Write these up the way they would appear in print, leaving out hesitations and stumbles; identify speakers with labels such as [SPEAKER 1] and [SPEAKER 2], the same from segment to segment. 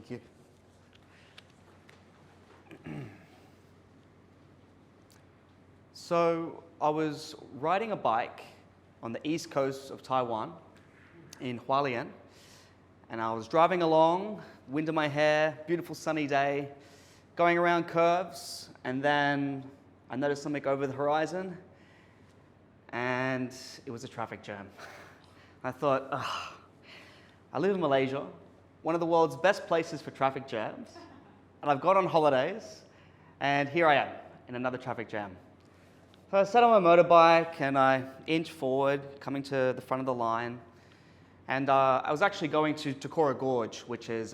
[SPEAKER 1] Thank you. So I was riding a bike on the east coast of Taiwan in Hualien, and I was driving along, wind in my hair, beautiful sunny day, going around curves, and then I noticed something over the horizon, and it was a traffic jam. I thought, I live in Malaysia, one of the world's best places for traffic jams, and I've got on holidays, and here I am in another traffic jam. So I sat on my motorbike and I inched forward, coming to the front of the line, and I was actually going to Takora Gorge, which is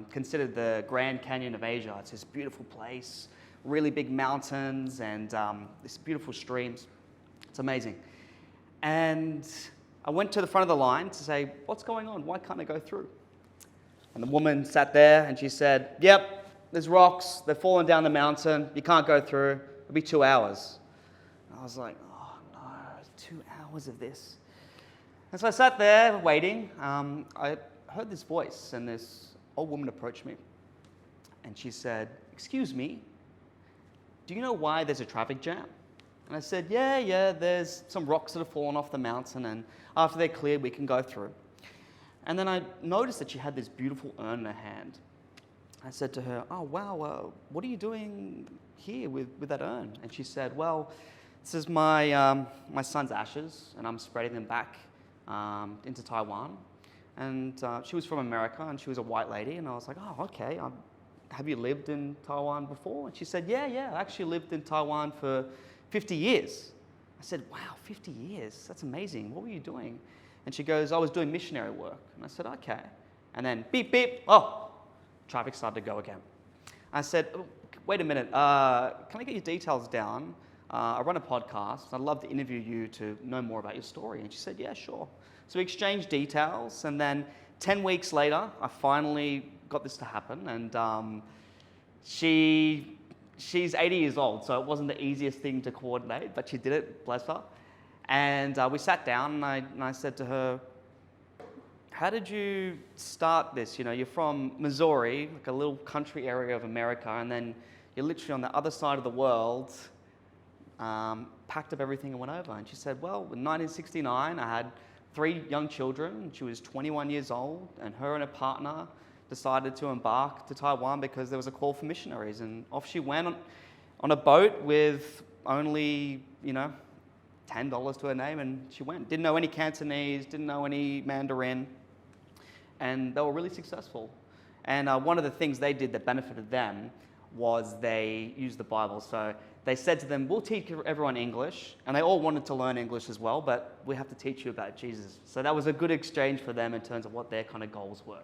[SPEAKER 1] considered the Grand Canyon of Asia. It's this beautiful place, really big mountains and these beautiful streams. It's amazing. And I went to the front of the line to say, what's going on? Why can't I go through? And the woman sat there and she said, yep, there's rocks, they're falling down the mountain, you can't go through, it'll be 2 hours. And I was like, oh no, 2 hours of this. And so I sat there waiting. I heard this voice and this old woman approached me. And she said, excuse me, do you know why there's a traffic jam? And I said, yeah, there's some rocks that have fallen off the mountain, and after they're cleared, we can go through. And then I noticed that she had this beautiful urn in her hand. I said to her, oh, wow, what are you doing here with that urn? And she said, well, this is my son's ashes, and I'm spreading them back into Taiwan. And she was from America, and she was a white lady, and I was like, oh, okay. Have you lived in Taiwan before? And she said, yeah, I actually lived in Taiwan for 50 years. I said, wow, 50 years? That's amazing. What were you doing? And she goes, I was doing missionary work. And I said, okay. And then beep, beep, traffic started to go again. I said, oh, wait a minute, can I get your details down? I run a podcast. I'd love to interview you to know more about your story. And she said, yeah, sure. So we exchanged details, and then 10 weeks later, I finally got this to happen. And she's 80 years old, so it wasn't the easiest thing to coordinate, but she did it, bless her. And we sat down, and I said to her, how did you start this? You know, you're from Missouri, like a little country area of America, and then you're literally on the other side of the world, packed up everything and went over. And she said, well, in 1969, I had 3 young children. She was 21 years old, and her and her partner decided to embark to Taiwan because there was a call for missionaries. And off she went on a boat with only, $10 to her name, and she went. Didn't know any Cantonese, didn't know any Mandarin, and they were really successful. And one of the things they did that benefited them was they used the Bible. So they said to them, we'll teach everyone English, and they all wanted to learn English as well, but we have to teach you about Jesus. So that was a good exchange for them in terms of what their kind of goals were.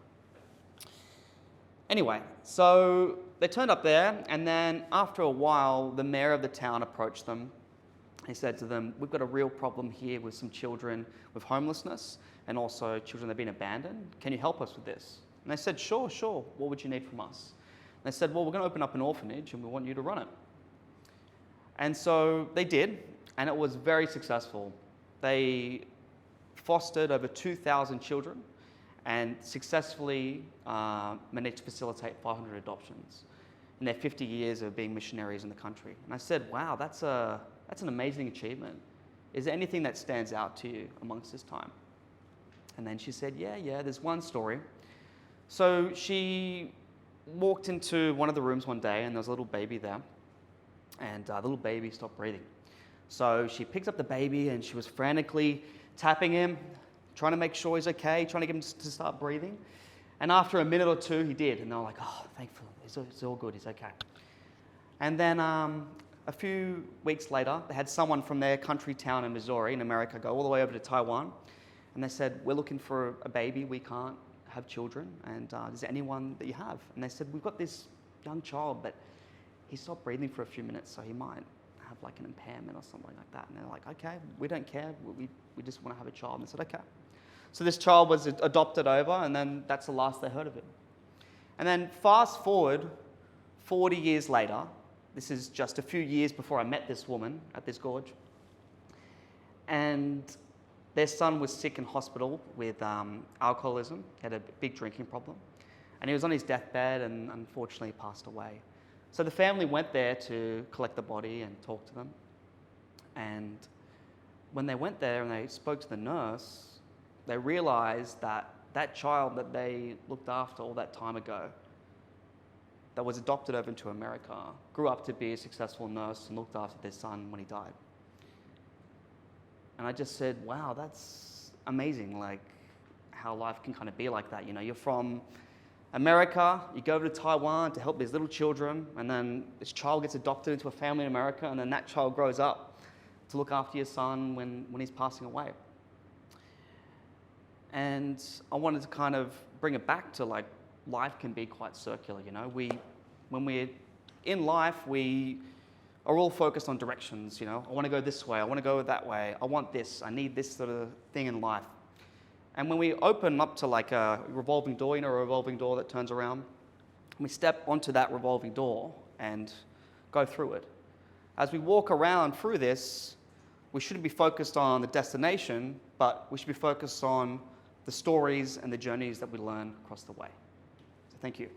[SPEAKER 1] Anyway, so they turned up there, and then after a while, the mayor of the town approached them. He said to them, we've got a real problem here with some children with homelessness and also children that have been abandoned. Can you help us with this? And they said, sure. What would you need from us? And they said, well, we're going to open up an orphanage and we want you to run it. And so they did, and it was very successful. They fostered over 2,000 children and successfully managed to facilitate 500 adoptions in their 50 years of being missionaries in the country. And I said, wow, that's an amazing achievement. Is there anything that stands out to you amongst this time? And then she said, yeah, there's one story. So she walked into one of the rooms one day, and there was a little baby there, and the little baby stopped breathing. So she picked up the baby, and she was frantically tapping him, trying to make sure he's okay, trying to get him to start breathing. And after a minute or two, he did, and they were like, oh, thankfully, it's all good, he's okay. And then a few weeks later, they had someone from their country town in Missouri, in America, go all the way over to Taiwan. And they said, we're looking for a baby. We can't have children. And is there anyone that you have? And they said, we've got this young child, but he stopped breathing for a few minutes, so he might have like an impairment or something like that. And they're like, okay, we don't care. We just want to have a child. And they said, okay. So this child was adopted over, and then that's the last they heard of him. And then fast forward 40 years later, this is just a few years before I met this woman at this gorge, and their son was sick in hospital with alcoholism. He had a big drinking problem. And he was on his deathbed and unfortunately passed away. So the family went there to collect the body and talk to them. And when they went there and they spoke to the nurse, they realized that that child that they looked after all that time ago, that was adopted over into America, grew up to be a successful nurse and looked after their son when he died. And I just said, wow, that's amazing, like how life can kind of be like that. You know, you're from America, you go over to Taiwan to help these little children, and then this child gets adopted into a family in America, and then that child grows up to look after your son when he's passing away. And I wanted to kind of bring it back to like life can be quite circular, you know. When we're in life, we are all focused on directions, you know. I want to go this way, I want to go that way, I want this, I need this sort of thing in life. And when we open up to like a revolving door, you know, a revolving door that turns around, we step onto that revolving door and go through it. As we walk around through this, we shouldn't be focused on the destination, but we should be focused on the stories and the journeys that we learn across the way. So thank you.